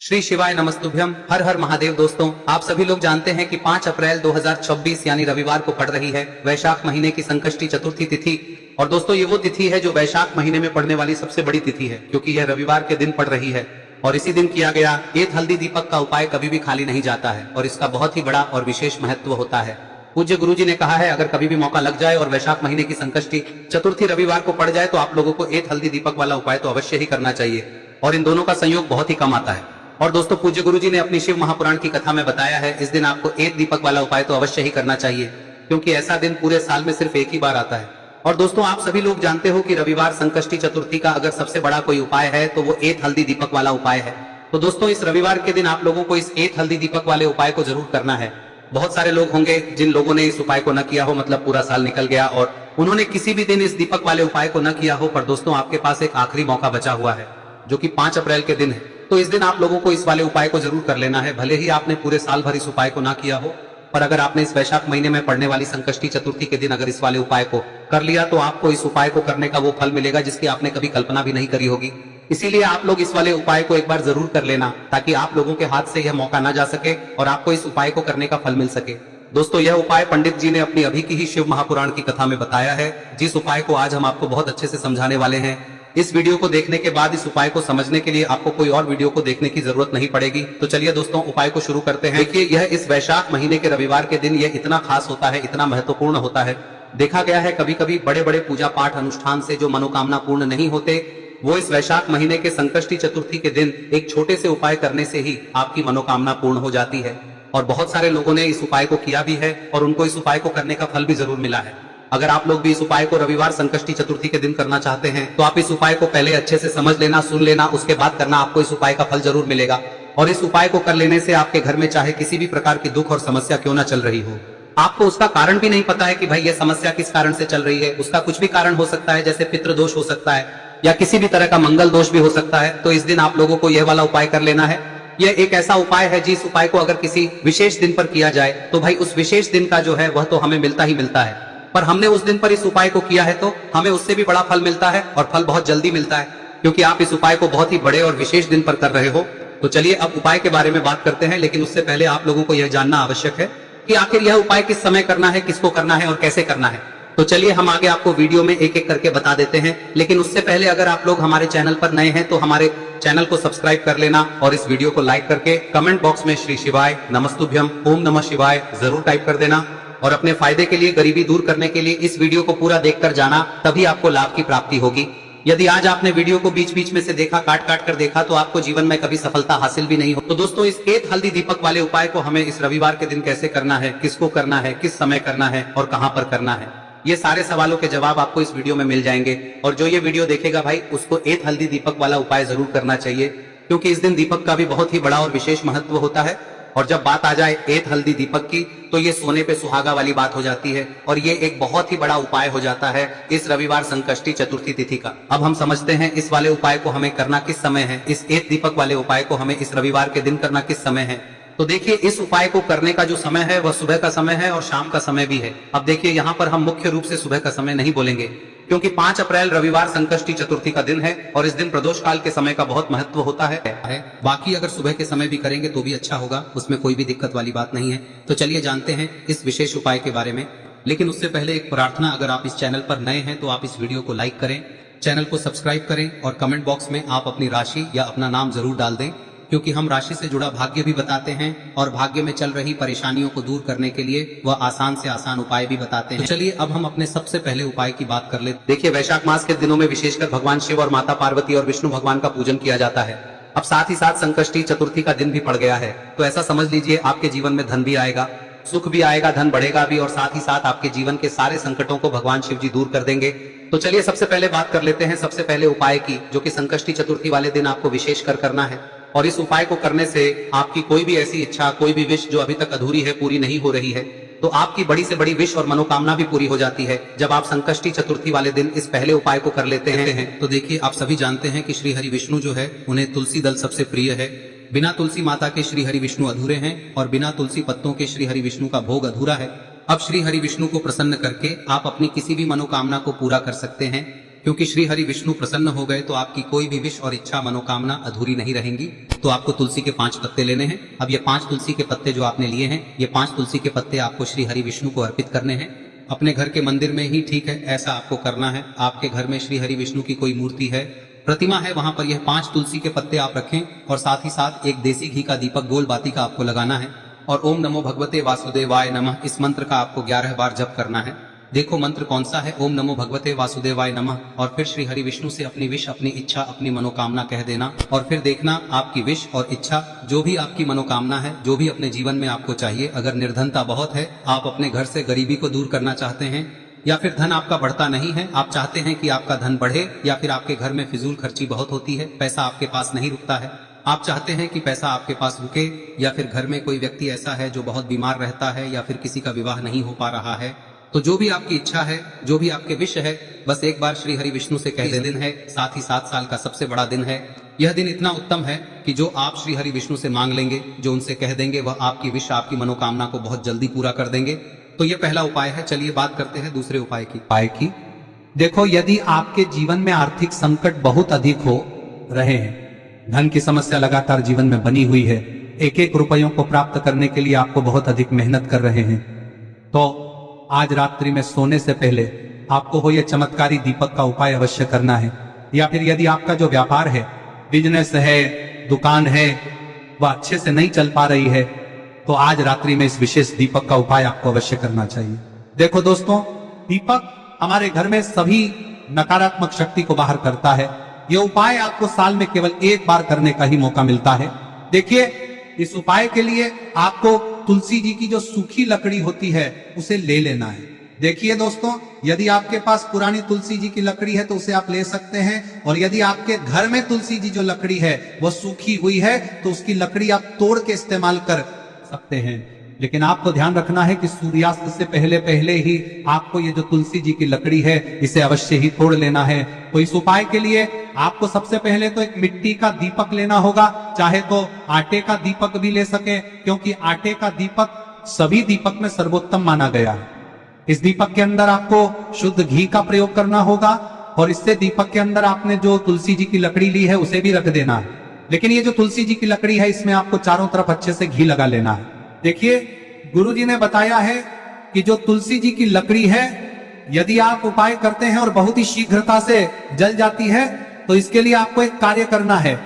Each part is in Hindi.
श्री शिवाय नमस्तुभ्यम। हर हर महादेव। दोस्तों, आप सभी लोग जानते हैं कि 5 अप्रैल 2026 यानी रविवार को पड़ रही है वैशाख महीने की संकष्टी चतुर्थी तिथि। और दोस्तों, ये वो तिथि है जो वैशाख महीने में पड़ने वाली सबसे बड़ी तिथि है, क्योंकि यह रविवार के दिन पड़ रही है। और इसी दिन किया गया एक हल्दी दीपक का उपाय कभी भी खाली नहीं जाता है और इसका बहुत ही बड़ा और विशेष महत्व होता है। पूज्य गुरुजी ने कहा है, अगर कभी भी मौका लग जाए और वैशाख महीने की संकष्टी चतुर्थी रविवार को पड़ जाए तो आप लोगों को एक हल्दी दीपक वाला उपाय तो अवश्य ही करना चाहिए। और इन दोनों का संयोग बहुत ही कम आता है। और दोस्तों, पूज्य गुरुजी ने अपनी शिव महापुराण की कथा में बताया है, इस दिन आपको एक दीपक वाला उपाय तो अवश्य ही करना चाहिए, क्योंकि ऐसा दिन पूरे साल में सिर्फ एक ही बार आता है। और दोस्तों, आप सभी लोग जानते हो कि रविवार संकष्टी चतुर्थी का अगर सबसे बड़ा कोई उपाय है तो वो एक हल्दी दीपक वाला उपाय है। तो दोस्तों, इस रविवार के दिन आप लोगों को इस एक हल्दी दीपक वाले उपाय को जरूर करना है। बहुत सारे लोग होंगे जिन लोगों ने इस उपाय को न किया हो, मतलब पूरा साल निकल गया और उन्होंने किसी भी दिन इस दीपक वाले उपाय को न किया हो। पर दोस्तों, आपके पास एक आखिरी मौका बचा हुआ है, जो कि 5 अप्रैल के दिन है। तो इस दिन आप लोगों को इस वाले उपाय को जरूर कर लेना है। भले ही आपने पूरे साल भर इस उपाय को ना किया हो, पर अगर आपने इस वैशाख महीने में पड़ने वाली संकष्टी चतुर्थी के दिन अगर इस वाले उपाय को कर लिया तो आपको इस उपाय को करने का वो फल मिलेगा जिसकी आपने कभी कल्पना भी नहीं करी होगी। इसीलिए आप लोग इस वाले उपाय को एक बार जरूर कर लेना, ताकि आप लोगों के हाथ से यह मौका ना जा सके और आपको इस उपाय को करने का फल मिल सके। दोस्तों, यह उपाय पंडित जी ने अपनी अभी की ही शिव महापुराण की कथा में बताया है, जिस उपाय को आज हम आपको बहुत अच्छे से समझाने वाले हैं। इस वीडियो को देखने के बाद इस उपाय को समझने के लिए आपको कोई और वीडियो को देखने की जरूरत नहीं पड़ेगी। तो चलिए दोस्तों, उपाय को शुरू करते हैं। देखिए, यह इस वैशाख महीने के रविवार के दिन यह इतना खास होता है, इतना महत्वपूर्ण होता है। देखा गया है कभी कभी बड़े बड़े पूजा पाठ अनुष्ठान से जो मनोकामना पूर्ण नहीं होते, वो इस वैशाख महीने के संकष्टी चतुर्थी के दिन एक छोटे से उपाय करने से ही आपकी मनोकामना पूर्ण हो जाती है। और बहुत सारे लोगों ने इस उपाय को किया भी है और उनको इस उपाय को करने का फल भी जरूर मिला है। अगर आप लोग भी इस उपाय को रविवार संकष्टी चतुर्थी के दिन करना चाहते हैं तो आप इस उपाय को पहले अच्छे से समझ लेना, सुन लेना, उसके बाद करना। आपको इस उपाय का फल जरूर मिलेगा। और इस उपाय को कर लेने से आपके घर में चाहे किसी भी प्रकार की दुख और समस्या क्यों ना चल रही हो, आपको उसका कारण भी नहीं पता है कि भाई ये समस्या किस कारण से चल रही है, उसका कुछ भी कारण हो सकता है, जैसे पितृ दोष हो सकता है या किसी भी तरह का मंगल दोष भी हो सकता है। तो इस दिन आप लोगों को यह वाला उपाय कर लेना है। यह एक ऐसा उपाय है जिस उपाय को अगर किसी विशेष दिन पर किया जाए तो भाई उस विशेष दिन का जो है वह तो हमें मिलता ही मिलता है, पर हमने उस दिन पर इस उपाय को किया है तो हमें उससे भी बड़ा फल मिलता है और फल बहुत जल्दी मिलता है, क्योंकि आप इस उपाय को बहुत ही बड़े और विशेष दिन पर कर रहे हो। तो चलिए अब उपाय के बारे में बात करते हैं, लेकिन उससे पहले आप लोगों को यह जानना आवश्यक है कि आखिर यह उपाय किस समय करना है, किसको करना है और कैसे करना है। तो चलिए हम आगे आपको वीडियो में एक एक करके बता देते हैं। लेकिन उससे पहले अगर आप लोग हमारे चैनल पर नए हैं तो हमारे चैनल को सब्सक्राइब कर लेना और इस वीडियो को लाइक करके कमेंट बॉक्स में श्री शिवाय नमस्तुभ्यम ओम नमः शिवाय जरूर टाइप कर देना। और अपने फायदे के लिए, गरीबी दूर करने के लिए इस वीडियो को पूरा देखकर जाना, तभी आपको लाभ की प्राप्ति होगी। यदि आज आपने वीडियो को बीच बीच में से देखा, काट काट कर देखा, तो आपको जीवन में कभी सफलता हासिल भी नहीं हो। तो दोस्तों, इस एक हल्दी दीपक वाले उपाय को हमें इस रविवार के दिन कैसे करना है, किसको करना है, किस समय करना है और कहां पर करना है, ये सारे सवालों के जवाब आपको इस वीडियो में मिल जाएंगे। और जो ये वीडियो देखेगा भाई, उसको एक हल्दी दीपक वाला उपाय जरूर करना चाहिए, क्योंकि इस दिन दीपक का भी बहुत ही बड़ा और विशेष महत्व होता है। और जब बात आ जाए एक हल्दी दीपक की, तो ये सोने पे सुहागा वाली बात हो जाती है और ये एक बहुत ही बड़ा उपाय हो जाता है इस रविवार संकष्टी चतुर्थी तिथि का। अब हम समझते हैं इस वाले उपाय को हमें करना किस समय है, इस एक दीपक वाले उपाय को हमें इस रविवार के दिन करना किस समय है। तो देखिए, इस उपाय को करने का जो समय है वह सुबह का समय है और शाम का समय भी है। अब देखिए, यहाँ पर हम मुख्य रूप से सुबह का समय नहीं बोलेंगे, क्योंकि 5 अप्रैल रविवार संकष्टी चतुर्थी का दिन है और इस दिन प्रदोष काल के समय का बहुत महत्व होता है। बाकी अगर सुबह के समय भी करेंगे तो भी अच्छा होगा, उसमें कोई भी दिक्कत वाली बात नहीं है। तो चलिए जानते हैं इस विशेष उपाय के बारे में। लेकिन उससे पहले एक प्रार्थना, अगर आप इस चैनल पर नए हैं तो आप इस वीडियो को लाइक करें, चैनल को सब्सक्राइब करें और कमेंट बॉक्स में आप अपनी राशि या अपना नाम जरूर डाल दें, क्योंकि हम राशि से जुड़ा भाग्य भी बताते हैं और भाग्य में चल रही परेशानियों को दूर करने के लिए वह आसान से आसान उपाय भी बताते हैं। तो चलिए अब हम अपने सबसे पहले उपाय की बात कर ले। देखिए, वैशाख मास के दिनों में विशेषकर भगवान शिव और माता पार्वती और विष्णु भगवान का पूजन किया जाता है। अब साथ ही साथ संकष्टी चतुर्थी का दिन भी पड़ गया है, तो ऐसा समझ लीजिए आपके जीवन में धन भी आएगा, सुख भी आएगा, धन बढ़ेगा भी और साथ ही साथ आपके जीवन के सारे संकटों को भगवान शिव जी दूर कर देंगे। तो चलिए सबसे पहले बात कर लेते हैं सबसे पहले उपाय की, जो कि संकष्टी चतुर्थी वाले दिन आपको विशेष कर करना है। और इस उपाय को करने से आपकी कोई भी ऐसी इच्छा, कोई भी विश जो अभी तक अधूरी है, पूरी नहीं हो रही है, तो आपकी बड़ी से बड़ी विश और मनोकामना भी पूरी हो जाती है जब आप संकष्टी चतुर्थी वाले दिन इस पहले उपाय को कर लेते हैं। तो देखिए, आप सभी जानते हैं कि श्री हरि विष्णु जो है उन्हें तुलसी दल सबसे प्रिय है। बिना तुलसी माता के श्री हरि विष्णु अधूरे हैं और बिना तुलसी पत्तों के श्री हरि विष्णु का भोग अधूरा है। अब श्री हरि विष्णु को प्रसन्न करके आप अपनी किसी भी मनोकामना को पूरा कर सकते हैं, क्योंकि श्री हरि विष्णु प्रसन्न हो गए तो आपकी कोई भी विश और इच्छा मनोकामना अधूरी नहीं रहेंगी। तो आपको तुलसी के 5 पत्ते लेने हैं। अब ये 5 तुलसी के पत्ते जो आपने लिए हैं, ये 5 तुलसी के पत्ते आपको श्री हरि विष्णु को अर्पित करने हैं। अपने घर के मंदिर में ही ठीक है, ऐसा आपको करना है। आपके घर में श्री हरि विष्णु की कोई मूर्ति है, प्रतिमा है, वहां पर यह 5 तुलसी के पत्ते आप रखें और साथ ही साथ एक देसी घी का दीपक गोल बाती का आपको लगाना है और ओम नमो भगवते वासुदेवाय नमः इस मंत्र का आपको 11 बार जप करना है। देखो मंत्र कौन सा है, ओम नमो भगवते वासुदेवाय नमः, और फिर श्री हरि विष्णु से अपनी विश, अपनी इच्छा, अपनी मनोकामना कह देना और फिर देखना आपकी विश और इच्छा, जो भी आपकी मनोकामना है, जो भी अपने जीवन में आपको चाहिए। अगर निर्धनता बहुत है, आप अपने घर से गरीबी को दूर करना चाहते हैं, या फिर धन आपका बढ़ता नहीं है, आप चाहते हैं कि आपका धन बढ़े, या फिर आपके घर में फिजूल खर्ची बहुत होती है, पैसा आपके पास नहीं रुकता है, आप चाहते हैं कि पैसा आपके पास रुके, या फिर घर में कोई व्यक्ति ऐसा है जो बहुत बीमार रहता है, या फिर किसी का विवाह नहीं हो पा रहा है, तो जो भी आपकी इच्छा है, जो भी आपके विश है, बस एक बार श्री हरि विष्णु से कह दे। दिन है, साथ ही 7 साल का सबसे बड़ा दिन है। यह दिन इतना उत्तम है कि जो आप श्री हरि विष्णु से मांग लेंगे, जो उनसे कह देंगे, वह आपकी विश, आपकी मनोकामना को बहुत जल्दी पूरा कर देंगे। तो यह पहला उपाय है। चलिए बात करते हैं दूसरे उपाय की। देखो, यदि आपके जीवन में आर्थिक संकट बहुत अधिक हो रहे हैं, धन की समस्या लगातार जीवन में बनी हुई है, एक एक रुपयों को प्राप्त करने के लिए आपको बहुत अधिक मेहनत कर रहे हैं, तो आज रात्रि में सोने से पहले आपको हो यह चमत्कारी दीपक का उपाय अवश्य करना है। या फिर यदि आपका जो व्यापार है, बिजनेस है, दुकान है, वह अच्छे से नहीं चल पा रही है, तो आज रात्रि में इस विशेष दीपक का उपाय आपको अवश्य करना चाहिए। देखो दोस्तों, दीपक हमारे घर में सभी नकारात्मक शक्ति को बाहर करता है। यह उपाय आपको साल में केवल एक बार करने का ही मौका मिलता है। देखिए, इस उपाय के लिए आपको तुलसी जी की जो सूखी लकड़ी होती है उसे ले लेना है। देखिए दोस्तों, यदि आपके पास पुरानी तुलसी जी की लकड़ी है तो उसे आप ले सकते हैं, और यदि आपके घर में तुलसी जी जो लकड़ी है वो सूखी हुई है तो उसकी लकड़ी आप तोड़ के इस्तेमाल कर सकते हैं। लेकिन आपको ध्यान रखना है कि सूर्यास्त से पहले पहले ही आपको ये जो तुलसी जी की लकड़ी है इसे अवश्य ही तोड़ लेना है। तो इस उपाय के लिए आपको सबसे पहले तो एक मिट्टी का दीपक लेना होगा, चाहे तो आटे का दीपक भी ले सके, क्योंकि आटे का दीपक सभी दीपक में सर्वोत्तम माना गया है। इस दीपक के अंदर आपको शुद्ध घी का प्रयोग करना होगा, और इससे दीपक के अंदर आपने जो तुलसी जी की लकड़ी ली है उसे भी रख देना है। लेकिन ये जो तुलसी जी की लकड़ी है, इसमें आपको चारों तरफ अच्छे से घी लगा लेना है। देखिए, गुरुजी ने बताया है कि जो तुलसी जी की लकड़ी है, यदि आप उपाय करते हैं और बहुत ही शीघ्रता से जल जाती है, तो इसके लिए आपको एक कार्य करना है।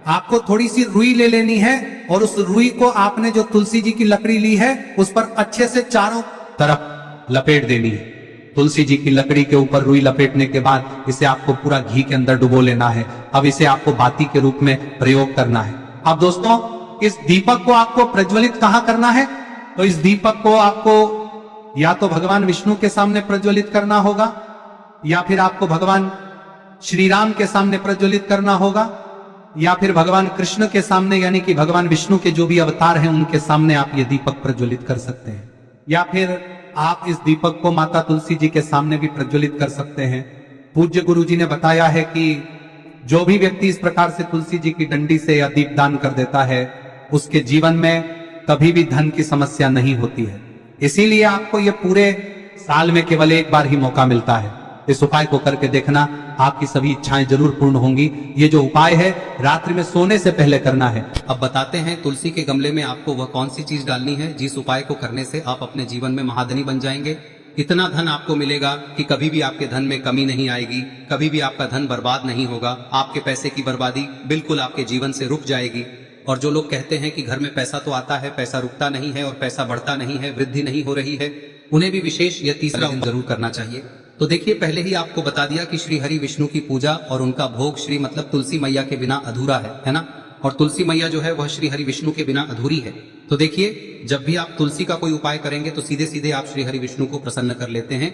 आपको थोड़ी सी रुई ले लेनी है, और उस रुई को आपने जो तुलसी जी की लकड़ी ली है उस पर अच्छे से चारों तरफ लपेट देनी है। तुलसी जी की लकड़ी के ऊपर रुई लपेटने के बाद इसे आपको पूरा घी के अंदर डुबो लेना है। अब इसे आपको बाती के रूप में प्रयोग करना है। अब दोस्तों, इस दीपक को आपको प्रज्वलित कहां करना है? तो इस दीपक को आपको या तो भगवान विष्णु के सामने प्रज्वलित करना होगा, या फिर आपको भगवान श्री राम के सामने प्रज्वलित करना होगा, या फिर भगवान कृष्ण के सामने, यानी कि भगवान विष्णु के जो भी अवतार हैं उनके सामने आप ये दीपक प्रज्वलित कर सकते हैं। या फिर आप इस दीपक को माता तुलसी जी के सामने भी प्रज्वलित कर सकते हैं। पूज्य गुरु जी ने बताया है कि जो भी व्यक्ति इस प्रकार से तुलसी जी की डंडी से या दीपदान कर देता है, उसके जीवन में कभी भी धन की समस्या नहीं होती है। इसीलिए आपको ये पूरे साल में केवल एक बार ही मौका मिलता है। इस उपाय को करके देखना, आपकी सभी इच्छाएं जरूर पूर्ण होंगी। ये जो उपाय है रात्रि में सोने से पहले करना है। अब बताते हैं तुलसी के गमले में आपको वह कौन सी चीज डालनी है जिस उपाय को करने से आप अपने जीवन में महाधनी बन जाएंगे। इतना धन आपको मिलेगा कि कभी भी आपके धन में कमी नहीं आएगी, कभी भी आपका धन बर्बाद नहीं होगा। आपके पैसे की बर्बादी बिल्कुल आपके जीवन से रुक जाएगी। और जो लोग कहते हैं कि घर में पैसा तो आता है, पैसा रुकता नहीं है और पैसा बढ़ता नहीं है, वृद्धि नहीं हो रही है, उन्हें भी विशेष यह तीसरा दिन जरूर करना चाहिए। तो देखिए, पहले ही आपको बता दिया कि श्री हरि विष्णु की पूजा और उनका भोग श्री मतलब तुलसी मैया के बिना अधूरा है ना। और तुलसी मैया जो है वह श्री हरि विष्णु के बिना अधूरी है। तो देखिए, जब भी आप तुलसी का कोई उपाय करेंगे तो सीधे सीधे आप श्री हरि विष्णु को प्रसन्न कर लेते हैं।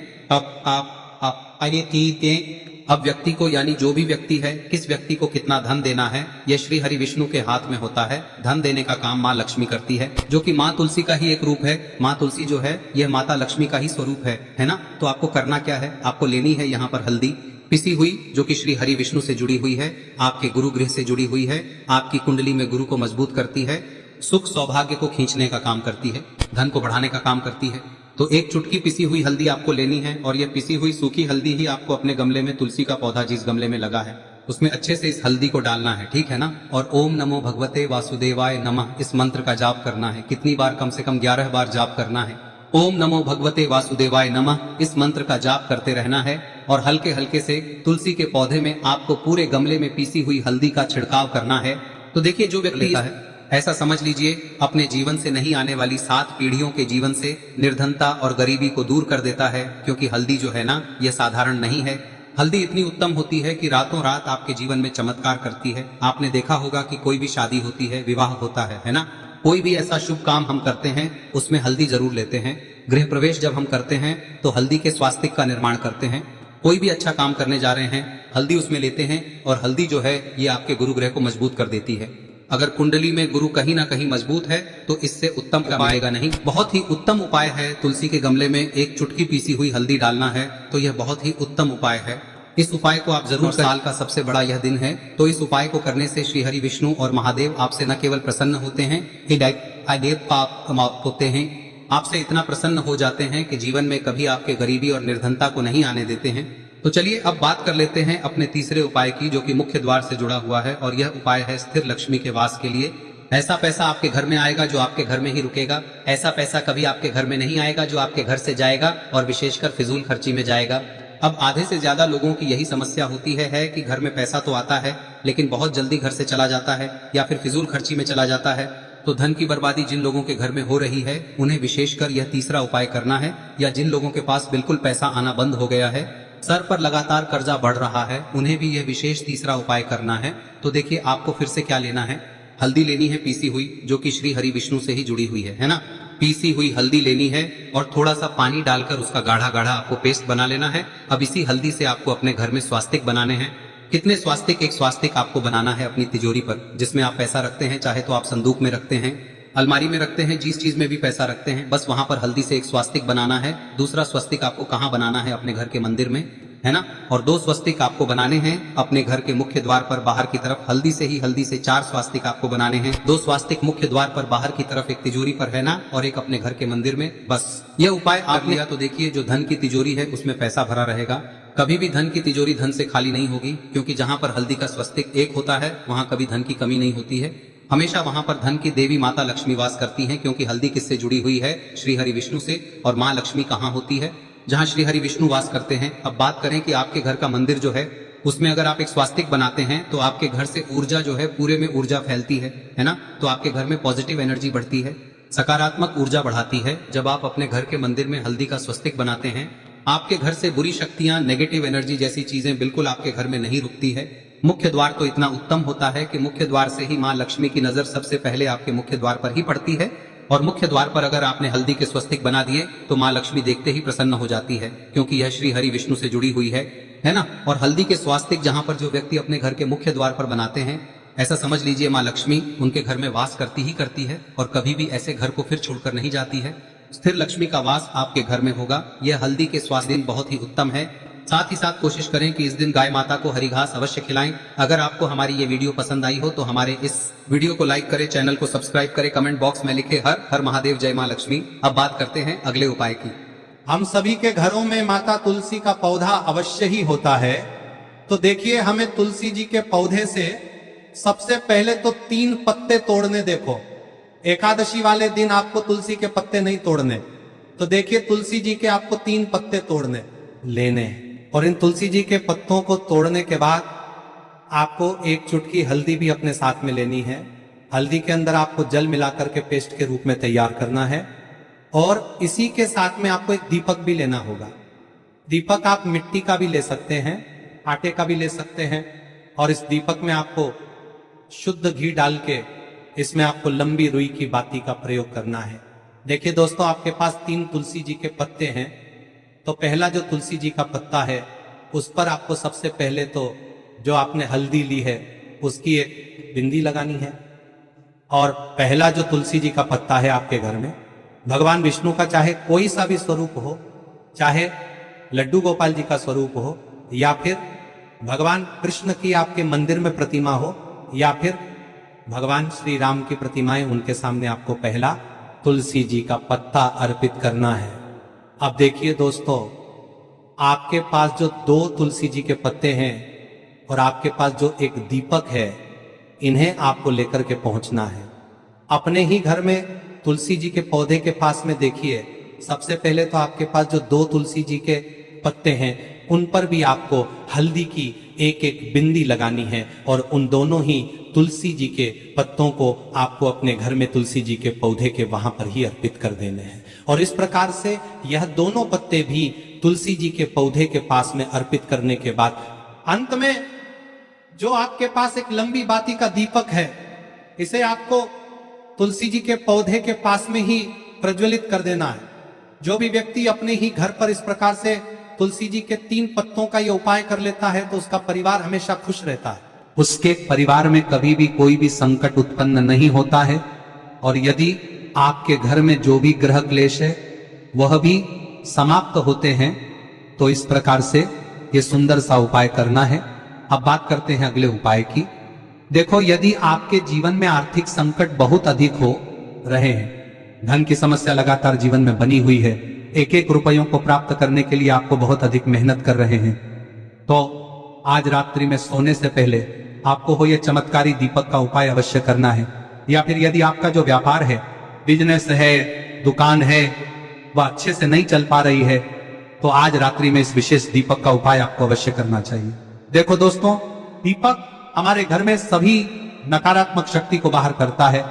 अब व्यक्ति को, यानी जो भी व्यक्ति है, किस व्यक्ति को कितना धन देना है, यह श्री हरि विष्णु के हाथ में होता है। धन देने का काम माँ लक्ष्मी करती है, जो कि माँ तुलसी का ही एक रूप है। माँ तुलसी जो है यह माता लक्ष्मी का ही स्वरूप है ना। तो आपको करना क्या है, आपको लेनी है यहाँ पर हल्दी पिसी हुई, जो कि श्री हरि विष्णु से जुड़ी हुई है, आपके गुरु गृह से जुड़ी हुई है, आपकी कुंडली में गुरु को मजबूत करती है, सुख सौभाग्य को खींचने का काम करती है, धन को बढ़ाने का काम करती है। तो एक चुटकी पिसी हुई हल्दी आपको लेनी है और यह पिसी हुई सूखी हल्दी ही आपको अपने गमले में, तुलसी का पौधा जिस गमले में लगा है उसमें अच्छे से इस हल्दी को डालना है, ठीक है ना। और ओम नमो भगवते वासुदेवाय नमः इस मंत्र का जाप करना है। कितनी बार? कम से कम 11 बार जाप करना है। ओम नमो भगवते वासुदेवाय नमः इस मंत्र का जाप करते रहना है और हल्के हल्के से तुलसी के पौधे में आपको पूरे गमले में पीसी हुई हल्दी का छिड़काव करना है। तो देखिए, जो व्यक्ति है ऐसा समझ लीजिए अपने जीवन से नहीं आने वाली 7 पीढ़ियों के जीवन से निर्धनता और गरीबी को दूर कर देता है, क्योंकि हल्दी जो है ना, यह साधारण नहीं है। हल्दी इतनी उत्तम होती है कि रातों रात आपके जीवन में चमत्कार करती है। आपने देखा होगा कि कोई भी शादी होती है, विवाह होता है ना, कोई भी ऐसा शुभ काम हम करते हैं उसमें हल्दी जरूर लेते हैं। गृह प्रवेश जब हम करते हैं तो हल्दी के स्वास्तिक का निर्माण करते हैं। कोई भी अच्छा काम करने जा रहे हैं, हल्दी उसमें लेते हैं और हल्दी जो है ये आपके गुरु ग्रह को मजबूत कर देती है। अगर कुंडली में गुरु कहीं ना कहीं मजबूत है तो इससे उत्तम का मिलेगा नहीं। बहुत ही उत्तम उपाय है, तुलसी के गमले में एक चुटकी पीसी हुई हल्दी डालना है, तो यह बहुत ही उत्तम उपाय है। इस उपाय को आप जरूर, साल का सबसे बड़ा यह दिन है, तो इस उपाय को करने से श्री हरि विष्णु और महादेव आपसे न केवल प्रसन्न होते हैं, होते हैं, आपसे इतना प्रसन्न हो जाते हैं कि जीवन में कभी आपके गरीबी और निर्धनता को नहीं आने देते हैं। तो चलिए अब बात कर लेते हैं अपने तीसरे उपाय की, जो कि मुख्य द्वार से जुड़ा हुआ है और यह उपाय है स्थिर लक्ष्मी के वास के लिए। ऐसा पैसा आपके घर में आएगा जो आपके घर में ही रुकेगा। ऐसा पैसा कभी आपके घर में नहीं आएगा जो आपके घर से जाएगा और विशेषकर फिजूल खर्ची में जाएगा। अब आधे से ज्यादा लोगों की यही समस्या होती है कि घर में पैसा तो आता है लेकिन बहुत जल्दी घर से चला जाता है या फिर फिजूल खर्ची में चला जाता है। तो धन की बर्बादी जिन लोगों के घर में हो रही है उन्हें विशेषकर यह तीसरा उपाय करना है, या जिन लोगों के पास बिल्कुल पैसा आना बंद हो गया है, सर पर लगातार कर्जा बढ़ रहा है, उन्हें भी यह विशेष तीसरा उपाय करना है। तो देखिए, आपको फिर से क्या लेना है, हल्दी लेनी है पीसी हुई, जो कि श्री हरि विष्णु से ही जुड़ी हुई है ना। पीसी हुई हल्दी लेनी है और थोड़ा सा पानी डालकर उसका गाढ़ा गाढ़ा आपको पेस्ट बना लेना है। अब इसी हल्दी से आपको अपने घर में स्वास्तिक बनाने हैं। कितने स्वास्तिक? एक स्वास्तिक आपको बनाना है अपनी तिजोरी पर, जिसमें आप पैसा रखते हैं, चाहे तो आप संदूक में रखते हैं, अलमारी में रखते हैं, जिस चीज में भी पैसा रखते हैं, बस वहां पर हल्दी से एक स्वास्तिक बनाना है। दूसरा स्वस्तिक आपको कहाँ बनाना है? अपने घर के मंदिर में, है ना। और 2 स्वस्तिक आपको बनाने हैं अपने घर के मुख्य द्वार पर बाहर की तरफ। हल्दी से 4 स्वास्तिक आपको बनाने हैं। 2 स्वास्तिक मुख्य द्वार पर बाहर की तरफ, एक तिजोरी पर, है ना, और एक अपने घर के मंदिर में। बस यह उपाय आप लिया तो देखिए, जो धन की तिजोरी है उसमें पैसा भरा रहेगा। कभी भी धन की तिजोरी धन से खाली नहीं होगी, क्योंकि जहां पर हल्दी का स्वस्तिक एक होता है वहां कभी धन की कमी नहीं होती है। हमेशा वहां पर धन की देवी माता लक्ष्मी वास करती हैं, क्योंकि हल्दी किससे जुड़ी हुई है? श्री हरि विष्णु से। और माँ लक्ष्मी कहाँ होती है? जहां श्री हरि विष्णु वास करते हैं। अब बात करें कि आपके घर का मंदिर जो है उसमें अगर आप एक स्वास्तिक बनाते हैं तो आपके घर से ऊर्जा जो है, पूरे में ऊर्जा फैलती है ना। तो आपके घर में पॉजिटिव एनर्जी बढ़ती है, सकारात्मक ऊर्जा बढ़ाती है। जब आप अपने घर के मंदिर में हल्दी का स्वस्तिक बनाते हैं, आपके घर से बुरी शक्तियां, नेगेटिव एनर्जी जैसी चीजें बिल्कुल आपके घर में नहीं रुकती है। मुख्य द्वार तो इतना उत्तम होता है कि मुख्य द्वार से ही माँ लक्ष्मी की नजर सबसे पहले आपके मुख्य द्वार पर ही पड़ती है। और मुख्य द्वार पर अगर आपने हल्दी के स्वस्तिक बना दिए तो माँ लक्ष्मी देखते ही प्रसन्न हो जाती है, क्योंकि यह श्री हरि विष्णु से जुड़ी हुई है ना। और हल्दी के स्वास्तिक जहां पर जो व्यक्ति अपने घर के मुख्य द्वार पर बनाते हैं, ऐसा समझ लीजिए माँ लक्ष्मी उनके घर में वास करती ही करती है और कभी भी ऐसे घर को फिर छोड़कर नहीं जाती है। स्थिर लक्ष्मी का वास आपके घर में होगा। यह हल्दी के स्वास्थ्य दिन बहुत ही उत्तम है। साथ ही साथ कोशिश करें कि इस दिन गाय माता को हरी घास अवश्य खिलाएं। अगर आपको हमारी ये वीडियो पसंद आई हो तो हमारे इस वीडियो को लाइक करें, चैनल को सब्सक्राइब करें, कमेंट बॉक्स में लिखे हर हर महादेव, जय मां लक्ष्मी। अब बात करते हैं अगले उपाय की। हम सभी के घरों में माता तुलसी का पौधा अवश्य ही होता है। तो देखिए, हमें तुलसी जी के पौधे से सबसे पहले तो 3 पत्ते तोड़ने। देखो, एकादशी वाले दिन आपको तुलसी के पत्ते नहीं तोड़ने। तो देखिए, तुलसी जी के आपको 3 पत्ते तोड़ने लेने, और इन तुलसी जी के पत्तों को तोड़ने के बाद आपको एक चुटकी हल्दी भी अपने साथ में लेनी है। हल्दी के अंदर आपको जल मिलाकर के पेस्ट के रूप में तैयार करना है। और इसी के साथ में आपको एक दीपक भी लेना होगा। दीपक आप मिट्टी का भी ले सकते हैं, आटे का भी ले सकते हैं। और इस दीपक में आपको शुद्ध घी डाल के इसमें आपको लंबी रुई की बाती का प्रयोग करना है। देखिए दोस्तों, आपके पास 3 तुलसी जी के पत्ते हैं। तो पहला जो तुलसी जी का पत्ता है उस पर आपको सबसे पहले तो जो आपने हल्दी ली है उसकी एक बिंदी लगानी है। और पहला जो तुलसी जी का पत्ता है आपके घर में, भगवान विष्णु का चाहे कोई सा भी स्वरूप हो, चाहे लड्डू गोपाल जी का स्वरूप हो, या फिर भगवान कृष्ण की आपके मंदिर में प्रतिमा हो, या फिर भगवान श्री राम की प्रतिमाएं, उनके सामने आपको पहला तुलसी जी का पत्ता अर्पित करना है। अब देखिए दोस्तों, आपके पास जो 2 तुलसी जी के पत्ते हैं और आपके पास जो एक दीपक है, इन्हें आपको लेकर के पहुंचना है। अपने ही घर में तुलसी जी के पौधे के पास में देखिए, सबसे पहले तो आपके पास जो 2 तुलसी जी के पत्ते हैं उन पर भी आपको हल्दी की एक एक बिंदी लगानी है और उन दोनों ही तुलसी जी के पत्तों को आपको अपने घर में तुलसी जी के पौधे के वहां पर ही अर्पित कर देने हैं। और इस प्रकार से यह दोनों पत्ते भी तुलसी जी के पौधे के पास में अर्पित करने के बाद अंत में जो आपके पास एक लंबी बाती का दीपक है, इसे आपको तुलसी जी के पौधे के पास में ही प्रज्वलित कर देना है। जो भी व्यक्ति अपने ही घर पर इस प्रकार से तुलसी जी के 3 पत्तों का ये उपाय कर लेता है तो उसका परिवार हमेशा खुश रहता है, उसके परिवार में कभी भी कोई भी संकट उत्पन्न नहीं होता है। और यदि आपके घर में जो भी ग्रह क्लेश है वह भी समाप्त होते हैं, तो इस प्रकार से ये सुंदर सा उपाय करना है। अब बात करते हैं अगले उपाय की। देखो, यदि आपके जीवन में आर्थिक संकट बहुत अधिक हो रहे हैं, धन की समस्या लगातार जीवन में बनी हुई है, एक एक रुपयों को प्राप्त करने के लिए आपको बहुत अधिक मेहनत कर रहे हैं, तो आज रात्रि में सोने से पहले आपको हो ये चमत्कारी दीपक का उपाय अवश्य करना है। या फिर यदि आपका जो व्यापार है, बिजनेस है, दुकान है, वह अच्छे से नहीं चल पा रही है, तो आज रात्रि में इस विशेष दीपक का उपाय आपको अवश्य करना चाहिए। देखो दोस्तों, दीपक हमारे घर में सभी नकारात्मक शक्ति को बाहर करता है।